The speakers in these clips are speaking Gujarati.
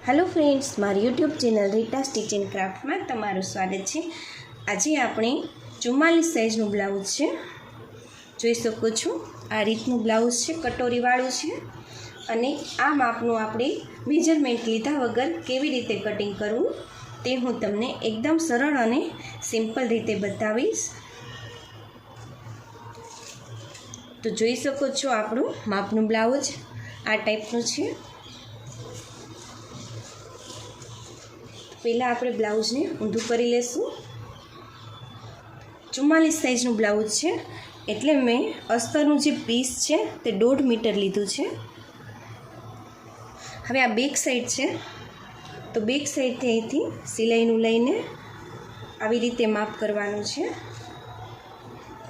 हेलो फ्रेंड्स, मारी YouTube channel Rita stitch and craft में तमारुं स्वागत है। आज आपणे 44 साइजनु ब्लाउज है, जोई शको छो। आ रीतनु ब्लाउज है, कटोरीवाळुं छे अने आ मापनुं आपणे मेजरमेंट लीधा वगर केवी रीते कटिंग करवुं ते हूँ तमने एकदम सरल अने सिम्पल रीते बतावीश। तो जोई शको छो आपणुं मापनुं ब्लाउज आ टाइपनुं छे। पहला आपणे ब्लाउज ने ऊंधुं करी लेशुं। 44 साइजनुं ब्लाउज है एटले मैं अस्तरनुं जे पीस है ते 1.5 मीटर लीधुं छे। हवे आ बेक साइड है तो बेक साइड थी अहींथी सिलाईनुं लईने आवी रीते माप करवानुं छे।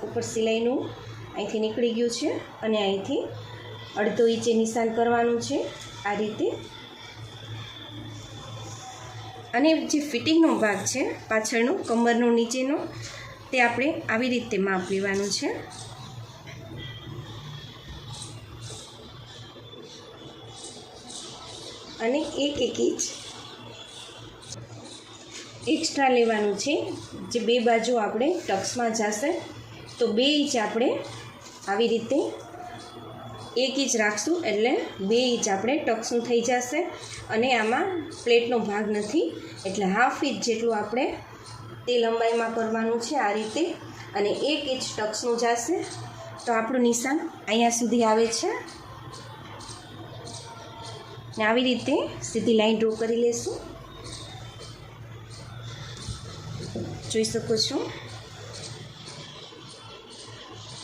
उपर सिलाईनुं अहींथी निकળી गयुं छे अने अहींथी 1/2 इंचे निशान करवानुं छे आ रीते। अने जे फिटिंगनो भाग है पाछळनो कमरनो नीचेनो ते आपणे आवी रीते माप लेवानुं छे। अने 1 इंच एक्स्ट्रा लेवानुं छे। जे बे बाजू आपणे टक्समां जशे तो 2 इंच आपणे आवी रीते 1 इंच राखशुं एटले 2 इंच आपणे टक्सनुं थई जशे। अने आमां प्लेटनो भाग नथी एटले 1/2 इंच जेटलुं आपणे ते लंबाईमां करवानुं छे आ रीते। अने 1 इंच टक्सनुं जशे तो आपणुं निशान अहींया सुधी आवे छे। ने आवी रीते सीधी लाइन ड्रो करी लेशुं। जोई शको छो।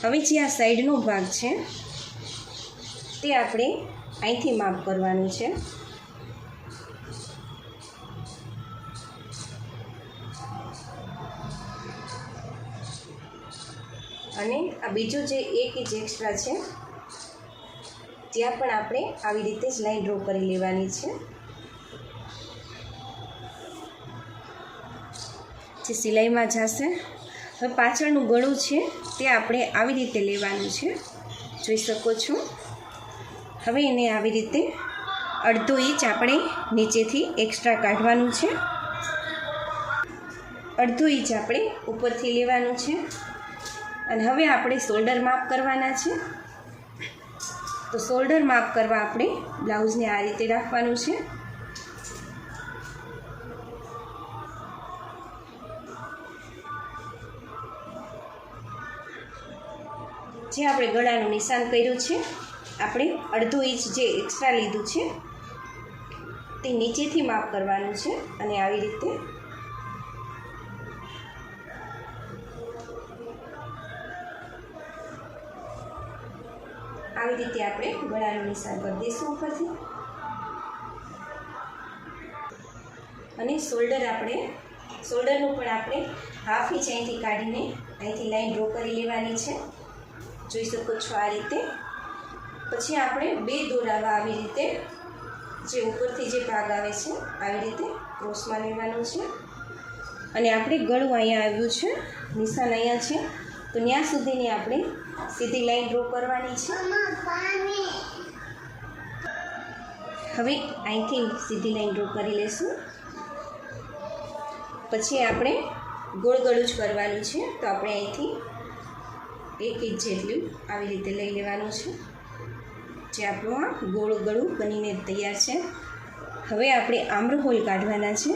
हवे जे आ साइडनो भाग छे ते आपणे અહીંથી માપ કરવાનું છે। અને આ બીજો જે 1 ઇંચ એક્સ્ટ્રા છે ત્યાં પણ આપણે આવી રીતે જ લાઈન ડ્રો કરી લેવાની છે। જે સિલાઈમાં જશે હવે પાછળનું ગળું છે તે આપણે આવી રીતે લેવાનું છે। જોઈ શકો છો। હવે એને આવી રીતે 1/2 इंच આપણે નીચેથી એક્સ્ટ્રા કાઢવાનું છે। 1/2 इंच આપણે ઉપરથી લેવાનું છે। અને હવે આપણે શોલ્ડર માપ કરવાના છે। તો શોલ્ડર માપ કરવા આપણે બ્લાઉઝને આ રીતે રાખવાનું છે। જે આપણે ગળાનું નિશાન કર્યું છે આપણે 1/2 इंच જે એક્સ્ટ્રા લીધું છે તે નીચેથી માપ કરવાનું છે। અને આવી રીતે આપણે ગળાનું નિશાન કરી દઈશું ઉપરથી। અને શોલ્ડરનું પણ આપણે 1/2 इंच અહીંથી કાઢીને અહીંથી લાઈન ડ્રો કરી લેવાની છે। જોઈ શકો છો આ રીતે। પછી આપણે 2 દોરાવા આવી રીતે જે ઉપરથી જે ભાગ આવે છે આવી રીતે ક્રોસમાં લેવાનું છે। અને આપણે ગળું અહીંયા આવ્યું છે, નિશાન અહીંયા છે તો ત્યાં સુધીની આપણે સીધી લાઈન ડ્રો કરવાની છે। હવે અહીંથી સીધી લાઈન ડ્રો કરી લેશું। પછી આપણે ગોળ ગળું જ કરવાનું છે તો આપણે અહીંથી 1 इंच જેટલું આવી રીતે લઈ લેવાનું છે। જે આપણું આ ગોળ ગળું બનીને તૈયાર છે। હવે આપણે આમરો હોલ કાઢવાના છે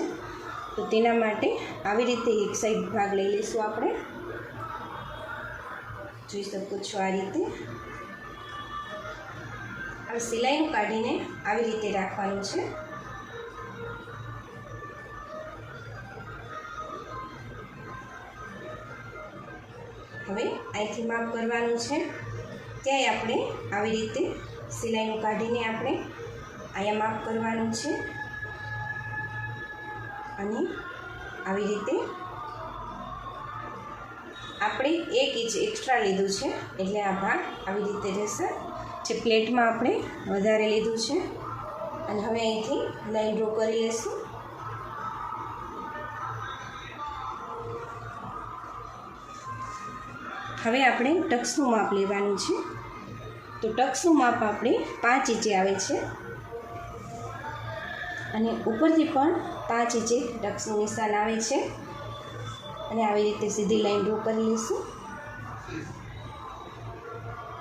તો તેના માટે આવી રીતે એક સાઈડ ભાગ લઈ લઈશું આપણે। જોઈ શકો છો આ રીતે આ સિલાઈનું કાઢીને આવી રીતે રાખવાનું છે। હવે અહીંથી માપ કરવાનું છે ત્યાંય આપણે આવી રીતે સિલાઈનું કાઢીને આપણે અહીંયા માપ કરવાનું છે। અને આવી રીતે આપણે 1 इंच એક્સ્ટ્રા લીધું છે એટલે આ ભાગ આવી રીતે રહેશે। જે પ્લેટમાં આપણે વધારે લીધું છે અને હવે અહીંથી લાઈન ડ્રો કરી લઈશું। હવે આપણે ટક્સનું માપ લેવાનું છે તો ટક્સનું માપ આપણે 5 इंच આવે છે। અને ઉપરથી પણ 5 ઇંચે ટક્સનું નિશાન આવે છે અને આવી રીતે સીધી લાઈન ડ્રો કરી લઈશું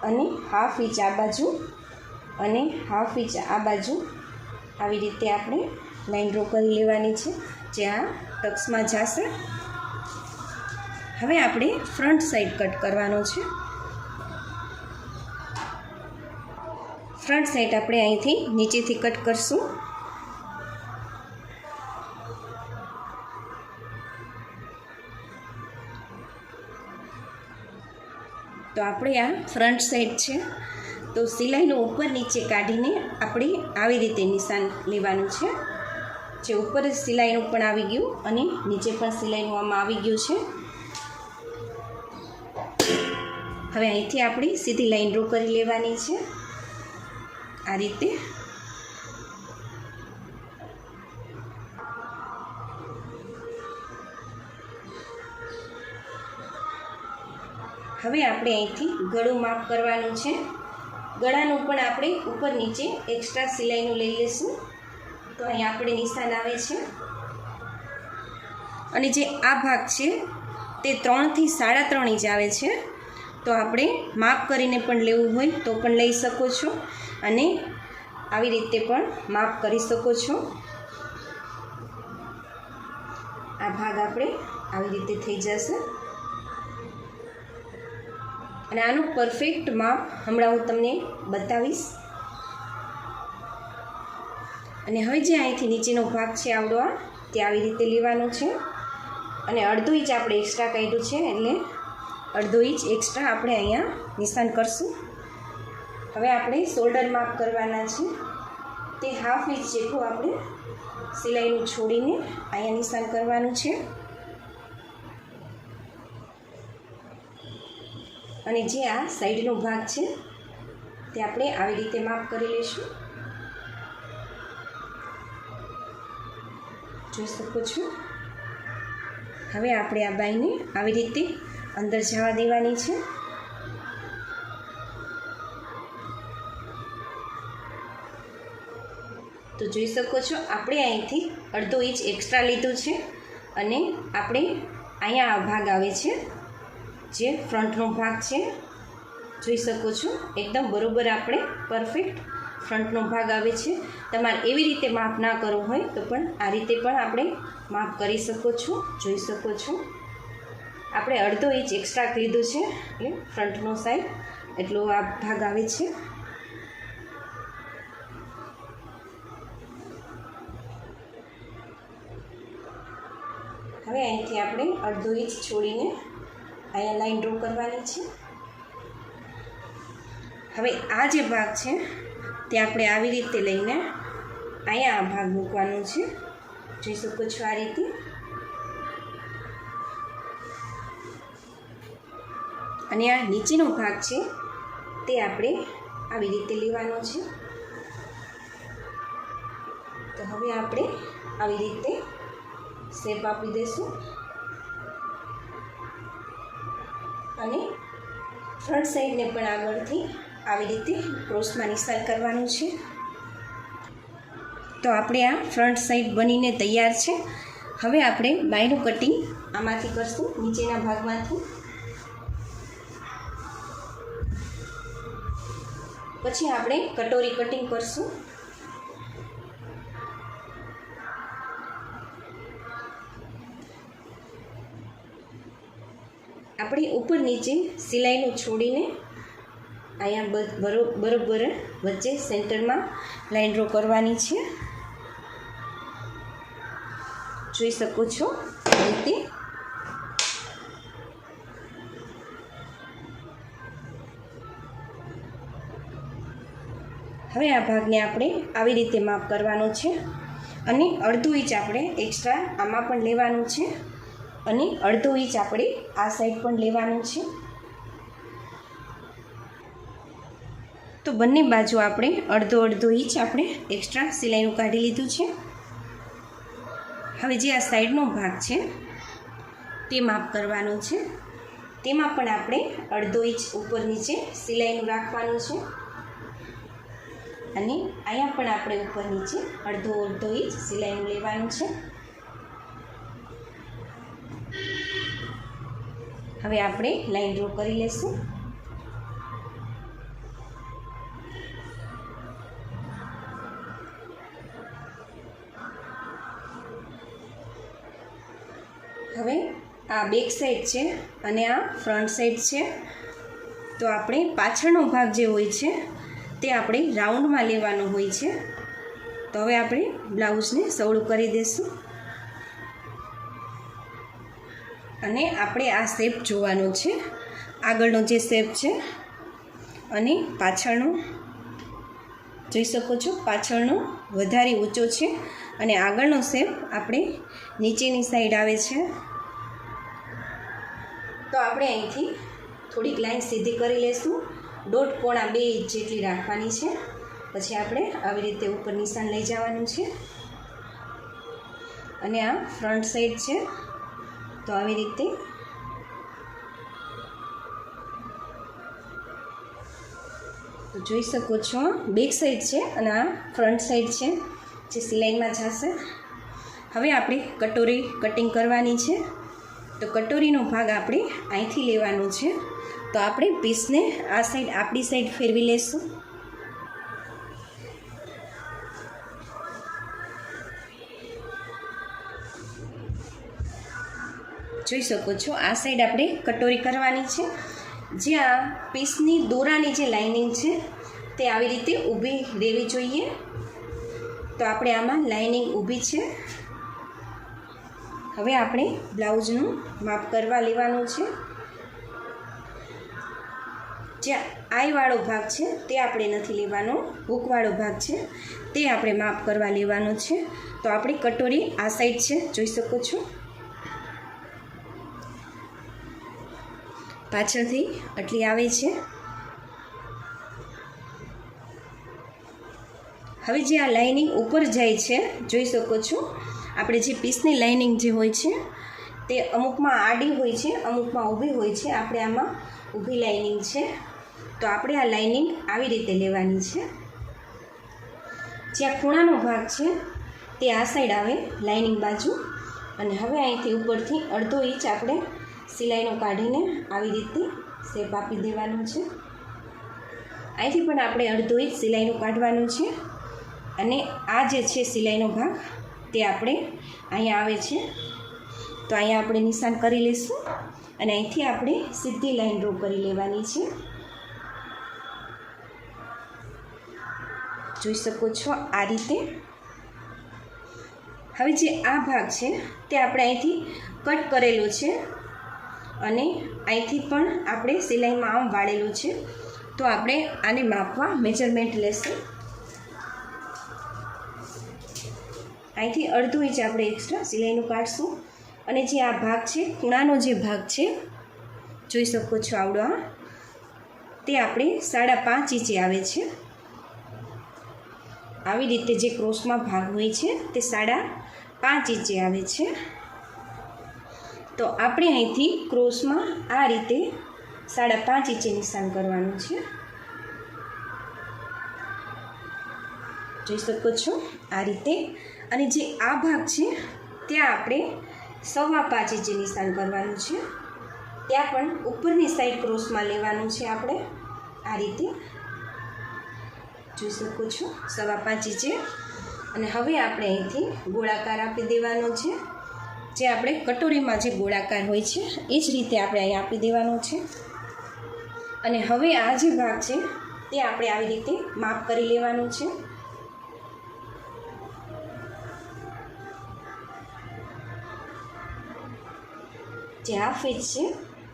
અને હાફ ઇંચ આ બાજુ અને હાફ ઇંચ આ બાજુ આવી રીતે આપણે લાઈન ડ્રો કરી લેવાની છે જે આ ટક્સમાં જશે. હવે આપણે ફ્રન્ટ સાઈડ કટ કરવાનો છે. ફ્રન્ટ સાઈડ આપણે અહીંથી નીચેથી કટ કરશું. તો આપણે આ ફ્રન્ટ સાઈડ છે તો સિલાઈનું ઉપર નીચે કાઢીને આપણે આવી રીતે નિશાન લેવાનું છે. જે ઉપર સિલાઈનું પણ આવી ગયું અને નીચે પણ સિલાઈનું આમાં આવી ગયું છે. હવે અહીંથી આપણે સીધી લાઈન ડ્રો કરી લેવાની છે આ રીતે. હવે આપણે અહીંથી ગળું માપ કરવાનું છે. ગળાનું પણ આપણે ઉપર નીચે એક્સ્ટ્રા સિલાઈનું લઈ લઈશું. તો અહીં આપણે નિશાન આવે છે અને જે આ ભાગ છે તે 3 થી 3.5 ઇંચ આવે છે. તો આપણે માપ કરીને પણ લેવું હોય તો પણ લઈ શકો છો અને આવી રીતે પણ માપ કરી શકો છો. આ ભાગ આપણે આવી રીતે થઈ જશે અને આનું પરફેક્ટ માપ હમણાં હું તમને બતાવીશ. અને હવે જે અહીંથી નીચેનો ભાગ છે આવડો આ તે આવી રીતે લેવાનો છે અને 1/2 ઇંચ આપણે એક્સ્ટ્રા કાઢ્યું છે એટલે 1/2 ઇંચ એક્સ્ટ્રા આપણે અહીંયા નિશાન કરશું. હવે આપણે શોલ્ડર માપ કરવાના છે તે હાફ ઇંચ જેટલું આપણે સિલાઈનું છોડીને અહીંયા નિશાન કરવાનું છે અને જે આ સાઈડનો ભાગ છે તે આપણે આવી રીતે માપ કરી લઈશું. જોઈ શકો છો. હવે આપણે આ બાઈને આવી રીતે અંદર જવા દેવાની છે. તો જોઈ શકો છો આપણે અહીંથી 1/2 ઇંચ એક્સ્ટ્રા લીધું છે અને આપણે અહીંયા આ ભાગ આવે છે જે ફ્રન્ટનો ભાગ છે. જોઈ શકો છો એકદમ બરોબર આપણે પરફેક્ટ ફ્રન્ટનો ભાગ આવે છે. તમારે એવી રીતે માપ ના કરવું હોય તો પણ આ રીતે પણ આપણે માપ કરી શકો છો. જોઈ શકો છો આપણે 1/2 ઇંચ એક્સ્ટ્રા લીધું છે એટલે ફ્રન્ટનો સાઈડ એટલો આ ભાગ આવે છે. હવે અહીંથી આપણે 1/2 ઇંચ છોડીને અહીંયા લાઈન ડ્રો કરવાની છે. હવે આ જે ભાગ છે તે આપણે આવી રીતે લઈને અહીંયા આ ભાગ મૂકવાનો છે. જોઈ શકો છો આ રીતે. અને આ નીચેનો ભાગ છે તે આપણે આવી રીતે લેવાનો છે. તો હવે આપણે આવી રીતે શેપ આપી દઈશું અને ફ્રન્ટ સાઈડને પણ આગળથી આવી રીતે ક્રોસમાં નિશાન કરવાનું છે. તો આપણે આ ફ્રન્ટ સાઈડ બનીને તૈયાર છે. હવે આપણે બાયનું કટિંગ આમાંથી કરશું નીચેના ભાગમાંથી. પછી આપણે કટોરી કટિંગ કરશું. આપણે ઉપર નીચે સિલાઈનું છોડીને અહીંયા બરોબર વચ્ચે સેન્ટરમાં લાઈન ડ્રો કરવાની છે. જોઈ શકો છો આ રીતે. હવે આ ભાગને આપણે આવી રીતે માપ કરવાનો છે અને 1/2 ઇંચ આપણે એક્સ્ટ્રા આમાં પણ લેવાનું છે અને 1/2 ઇંચ આપણે આ સાઈડ પણ લેવાનું છે. તો બંને બાજુ આપણે 1/2 ઇંચ આપણે એક્સ્ટ્રા સિલાઈનું કાઢી લીધું છે. હવે જે આ સાઈડનો ભાગ છે તે માપ કરવાનો છે. તેમાં પણ આપણે 1/2 ઇંચ ઉપર નીચે સિલાઈનું રાખવાનું છે. અને અહીંયા પણ આપણે ઉપર નીચે અડધો ઇંચ સિલાઈનું લેવાનું છે. હવે આપણે લાઈન ડ્રો કરી લેશું. હવે આ બેક સાઈડ છે અને આ ફ્રન્ટ સાઈડ છે. તો આપણે પાછળનો ભાગ જે હોય છે તે આપણે રાઉન્ડમાં લેવાનો હોય છે. તો હવે આપણે બ્લાઉઝને સવળું કરી દઈશું અને આપણે આ શેપ જોવાનો છે. આગળનો જે શેપ છે અને પાછળનો જોઈ શકો છો, પાછળનો વધારે ઊંચો છે અને આગળનો શેપ આપણે નીચેની સાઈડ આવે છે. તો આપણે અહીંથી થોડીક લાઈન સીધી કરી લઈશું. 1.5-2 ઇંચ જેટલી રાખવાની છે. પછી આપણે આવી રીતે ઉપર નિશાન લઈ જવાનું છે. અને આ ફ્રન્ટ સાઈડ છે. તો આવી રીતે તો જોઈ શકો છો, બેક સાઈડ છે અને આ ફ્રન્ટ સાઈડ છે જે સિલાઈમાં જશે. હવે આપણે કટોરી કટિંગ કરવાની છે. તો કટોરીનો ભાગ આપણે અહીંથી લેવાનો છે. તો આપણે પીસને આ સાઈડ આપણી સાઈડ ફેરવી લઈશું. જોઈ શકો છો, આ સાઈડ આપણે કટોરી કરવાની છે. જ્યાં પીસની દોરાની જે લાઇનિંગ છે તે આવી રીતે ઊભી રહેવી જોઈએ. તો આપણે આમાં લાઇનિંગ ઊભી છે. હવે આપણે બ્લાઉઝનું માપ કરવા લેવાનું છે. જ્યાં આઈવાળો ભાગ છે તે આપણે નથી લેવાનો, હૂકવાળો ભાગ છે તે આપણે માપ કરવા લેવાનો છે. તો આપણી કટોરી આ સાઈડ છે, જોઈ શકો છો. પાછળથી આટલી આવે છે. હવે જે આ લાઇનિંગ ઉપર જાય છે, જોઈ શકો છો, આપણે જે પીસની લાઇનિંગ જે હોય છે તે અમુકમાં આડી હોય છે, અમુકમાં ઊભી હોય છે. આપણે આમાં ઊભી લાઇનિંગ છે. તો આપણે આ લાઇનિંગ આવી રીતે લેવાની છે. જ્યાં ખૂણાનો ભાગ છે તે આ સાઈડ આવે લાઇનિંગ બાજુ. અને હવે અહીંથી ઉપરથી 1/2 ઇંચ આપણે સિલાઈનો કાઢીને આવી રીતે શેપ આપી દેવાનું છે. અહીંથી પણ આપણે 1/2 ઇંચ સિલાઈનું કાઢવાનું છે. અને આ જે છે સિલાઈનો ભાગ તે આપણે અહીંયા આવે છે. તો અહીંયા આપણે નિશાન કરી લઈશું અને અહીંથી આપણે સીધી લાઈન ડ્રો કરી લેવાની છે. જોઈ શકો છો આ રીતે. હવે જે આ ભાગ છે તે આપણે અહીંથી કટ કરેલો છે અને અહીંથી પણ આપણે સિલાઈમાં આમ વાળેલું છે. તો આપણે આને માપવા મેજરમેન્ટ લેશું. અહીંથી 1/2 ઇંચ આપણે એક્સ્ટ્રા સિલાઈનું કાઢશું. અને જે આ ભાગ છે, ખૂણાનો જે ભાગ છે, જોઈ શકો છો આવડો, તે આપણે 5.5 ઇંચે આવે છે. આવી રીતે જે ક્રોસમાં ભાગ હોય છે તે 5.5 ઇંચે આવે છે. તો આપણે અહીંથી ક્રોસમાં આ રીતે 5.5 ઇંચે નિશાન કરવાનું છે. જોઈ શકો છો આ રીતે. અને જે આ ભાગ છે ત્યાં આપણે 5.25 ઇંચે નિશાન કરવાનું છે. ત્યાં પણ ઉપરની સાઈડ ક્રોસમાં લેવાનું છે આપણે આ રીતે. જોઈ શકો છો 5.25 ઇંચે. અને હવે આપણે અહીંથી ગોળાકાર આપી દેવાનો છે. જે આપણે કટોરીમાં જે ગોળાકાર હોય છે એ જ રીતે આપણે અહીં આપી દેવાનો છે. અને હવે આ જે ભાગ છે તે આપણે આવી રીતે માપ કરી લેવાનું છે. જે 1/2 ઇંચ છે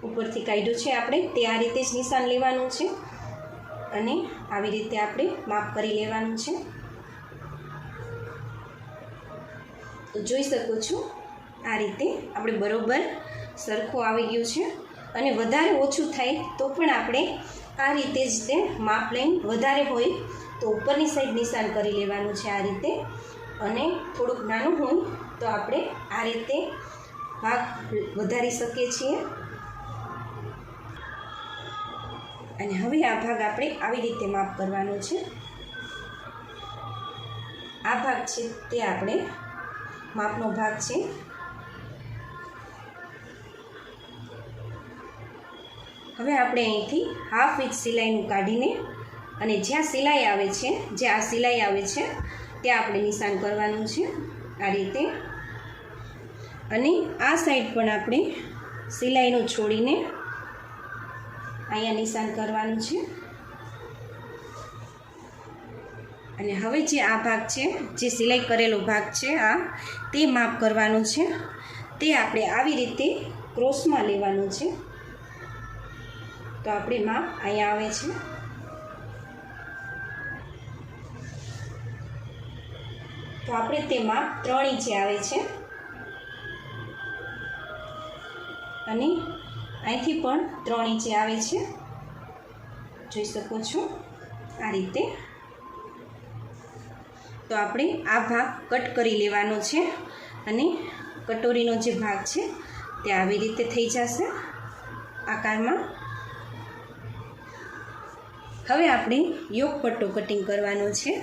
ઉપરથી કાઢ્યું છે આપણે, તે આ રીતે જ નિશાન લેવાનું છે. અને આવી રીતે આપણે માપ કરી લેવાનું છે. તો જોઈ શકો છો આ રીતે આપણે બરોબર સરખું આવી ગયું છે. અને વધારે ઓછું થાય તો પણ આપણે આ રીતે જ તે માપ લઈને, વધારે હોય તો ઉપરની સાઈડ નિશાન કરી લેવાનું છે આ રીતે. અને થોડુંક નાનું હોય તો આપણે આ રીતે ભાગ વધારી શકીએ છીએ. અને હવે આ ભાગ આપણે આવી રીતે માપ કરવાનો છે. આ ભાગ છે તે આપણે માપનો ભાગ છે. હવે આપણે અહીંથી હાફ ઇંચ સિલાઈનું કાઢીને અને જ્યાં સિલાઈ આવે છે, જ્યાં આ સિલાઈ આવે છે ત્યાં આપણે નિશાન કરવાનું છે આ રીતે. અને આ સાઈડ પણ આપણે સિલાઈનું છોડીને અહીંયા નિશાન કરવાનું છે. અને હવે જે આ ભાગ છે, જે સિલાઈ કરેલો ભાગ છે આ તે માપ કરવાનું છે. તે આપણે આવી રીતે ક્રોસમાં લેવાનું છે. તો આપણે માપ અહીંયા આવે છે. તો આપણે તે માપ 3 ઇંચે આવે છે. અને અહીંથી પણ 3 ઇંચે આવે છે, જોઈ શકો છો આ રીતે. તો આપણે આ ભાગ કટ કરી લેવાનો છે અને કટોરીનો જે ભાગ છે તે આવી રીતે થઈ જશે આકારમાં. હવે આપણે યોગ પટ્ટો કટિંગ કરવાનો છે.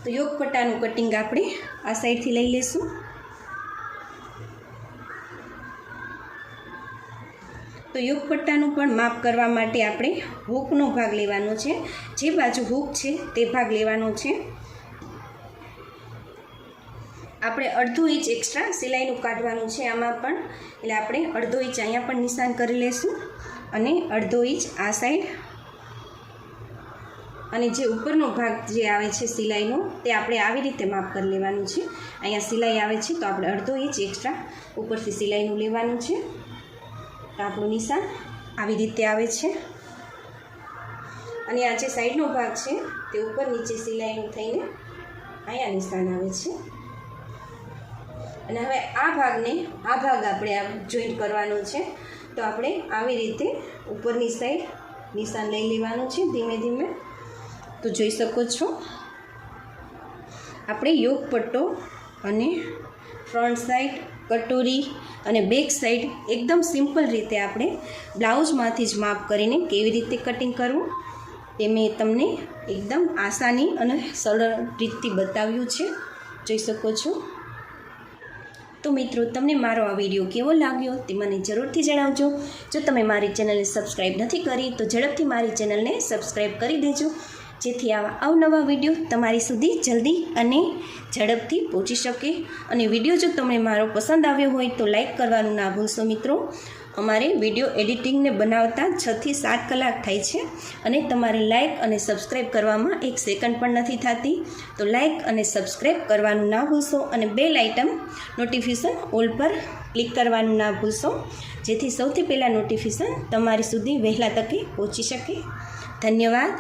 તો યોગ પટ્ટાનું કટિંગ આપણે આ સાઈડથી લઈ લેશું. તો યોગ પટ્ટાનું પણ માપ કરવા માટે આપણે હૂકનો ભાગ લેવાનો છે. જે બાજુ હૂક છે તે ભાગ લેવાનો છે. આપણે અડધો ઇંચ એક્સ્ટ્રા સિલાઈનું કાઢવાનું છે આમાં પણ, એટલે આપણે અડધો ઇંચ અહીંયા પણ નિશાન કરી લઈશું અને અડધો ઇંચ આ સાઈડ. અને જે ઉપરનો ભાગ જે આવે છે સિલાઈનો તે આપણે આવી રીતે માપ કરી લેવાનું છે. અહીંયા સિલાઈ આવે છે તો આપણે અડધો ઇંચ એક્સ્ટ્રા ઉપરથી સિલાઈનું લેવાનું છે. તો આપણું નિશાન આવી રીતે આવે છે. અને આ જે સાઈડનો ભાગ છે તે ઉપર નીચે સિલાઈનું થઈને અહીંયા નિશાન આવે છે. અને હવે આ ભાગ આપણે આ જોઈન્ટ કરવાનો છે. તો આપણે આવી રીતે ઉપરની સાઈડ નિશાન લઈ લેવાનું છે ધીમે ધીમે. તો જોઈ શકો છો આપણે યોગ પટ્ટો અને ફ્રન્ટ સાઈડ, કટોરી અને બેક સાઈડ એકદમ સિમ્પલ રીતે આપણે બ્લાઉઝમાંથી જ માપ કરીને કેવી રીતે કટિંગ કરવું તે મેં તમને એકદમ આસાની અને સરળ રીતથી બતાવ્યું છે, જોઈ શકો છો. તો મિત્રો, તમને મારો આ વિડીયો કેવો લાગ્યો તે મને જરૂરથી જણાવજો. જો તમે મારી ચેનલને સબસ્ક્રાઈબ નથી કરી તો ઝડપથી મારી ચેનલને સબસ્ક્રાઈબ કરી દેજો, જેથી આવા અવનવા વિડીયો તમારી સુધી જલ્દી અને ઝડપથી પહોંચી શકે. અને વિડીયો જો તમને મારો પસંદ આવ્યો હોય તો લાઈક કરવાનું ના ભૂલશો મિત્રો. અમારે વિડીયો એડિટિંગને બનાવતા 6 થી 7 કલાક થાય છે અને તમારે લાઈક અને સબસ્ક્રાઈબ કરવામાં 1 સેકન્ડ પણ નથી થતી. તો લાઈક અને સબસ્ક્રાઈબ કરવાનું ના ભૂલશો અને બેલ આઇટમ નોટિફિકેશન ઓલ પર ક્લિક કરવાનું ના ભૂલશો, જેથી સૌથી પહેલાં નોટિફિકેશન તમારી સુધી વહેલા તકે પહોંચી શકે. ધન્યવાદ.